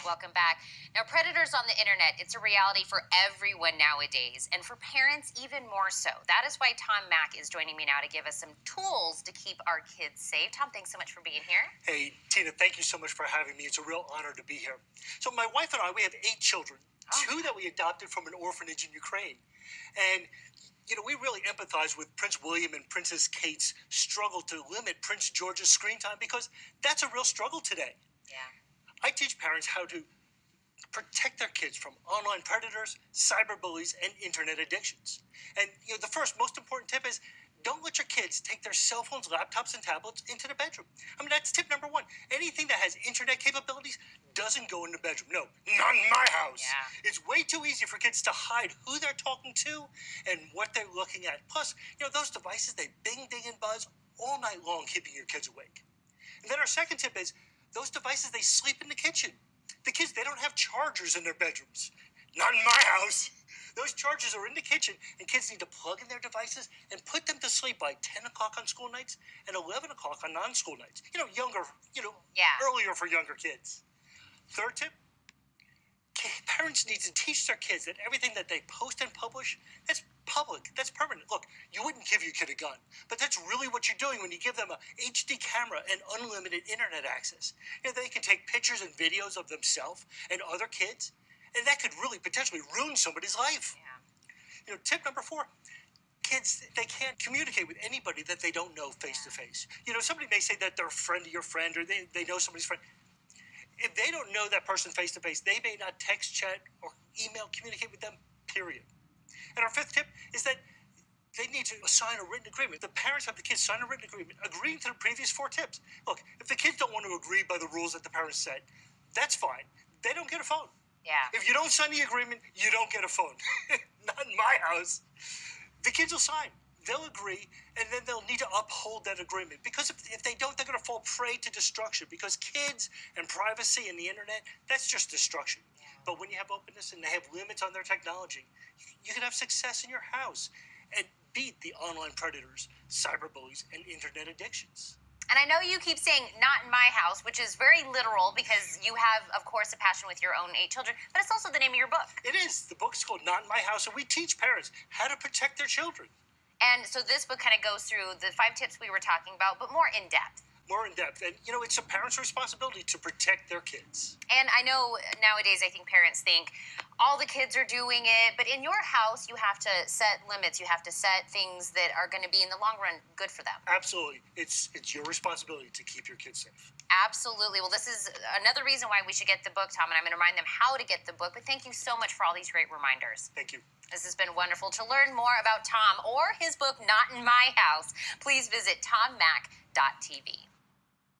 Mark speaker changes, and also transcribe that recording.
Speaker 1: Welcome back. Now, predators on the internet, it's a reality for everyone nowadays, and for parents even more so. That is why Tom Mack is joining me now to give us some tools to keep our kids safe. Tom, thanks so much for being here.
Speaker 2: Hey, Tina, thank you so much for having me. It's a real honor to be here. So my wife and I, we have 8 children, 2 that we adopted from an orphanage in Ukraine. And we really empathize with Prince William and Princess Kate's struggle to limit Prince George's screen time because that's a real struggle today.
Speaker 1: Yeah.
Speaker 2: I teach parents how to protect their kids from online predators, cyberbullies, and internet addictions. And the first most important tip is don't let your kids take their cell phones, laptops, and tablets into the bedroom. I mean, that's tip number 1. Anything that has internet capabilities doesn't go in the bedroom. No, not in my house.
Speaker 1: Yeah.
Speaker 2: It's way too easy for kids to hide who they're talking to and what they're looking at. Plus, those devices, they bing, ding, and buzz all night long, keeping your kids awake. And then our second tip is those devices, they sleep in the kitchen. The kids, they don't have chargers in their bedrooms. Not in my house. Those chargers are in the kitchen, and kids need to plug in their devices and put them to sleep by 10 o'clock on school nights and 11 o'clock on non-school nights. Earlier for younger kids. Third tip, parents need to teach their kids that everything that they post and publish, that's public, that's permanent. Look, you wouldn't give your kid a gun, but that's really what you're doing when you give them a HD camera and unlimited internet access. They can take pictures and videos of themselves and other kids, and that could really potentially ruin somebody's life.
Speaker 1: Yeah.
Speaker 2: Tip number 4, kids, they can't communicate with anybody that they don't know face to face. Somebody may say that they're a friend of your friend or they know somebody's friend. If they don't know that person face to face, they may not text, chat, or email communicate with them, period. And our 5th tip is that they need to sign a written agreement. The parents have the kids sign a written agreement, agreeing to the previous 4 tips. Look, if the kids don't want to agree by the rules that the parents set, that's fine. They don't get a phone.
Speaker 1: Yeah.
Speaker 2: If you don't sign the agreement, you don't get a phone. Not in my house. The kids will sign. They'll agree, and then they'll need to uphold that agreement. Because if they don't, they're going to fall prey to destruction. Because kids and privacy and the internet, that's just destruction.
Speaker 1: Yeah.
Speaker 2: But when you have openness and they have limits on their technology, you can have success in your house and beat the online predators, cyberbullies, and internet addictions.
Speaker 1: And I know you keep saying not in my house, which is very literal because you have, of course, a passion with your own 8 children, but it's also the name of your book.
Speaker 2: It is. The book's called Not in My House, and we teach parents how to protect their children.
Speaker 1: And so this book kind of goes through the 5 tips we were talking about, but more in depth.
Speaker 2: More in depth. And, it's a parent's responsibility to protect their kids.
Speaker 1: And I know nowadays I think parents think all the kids are doing it, but in your house you have to set limits. You have to set things that are going to be in the long run good for them.
Speaker 2: Absolutely. It's your responsibility to keep your kids safe.
Speaker 1: Absolutely. Well, this is another reason why we should get the book, Tom, and I'm going to remind them how to get the book. But thank you so much for all these great reminders.
Speaker 2: Thank you.
Speaker 1: This has been wonderful. To learn more about Tom or his book, Not in My House, please visit tommack.tv.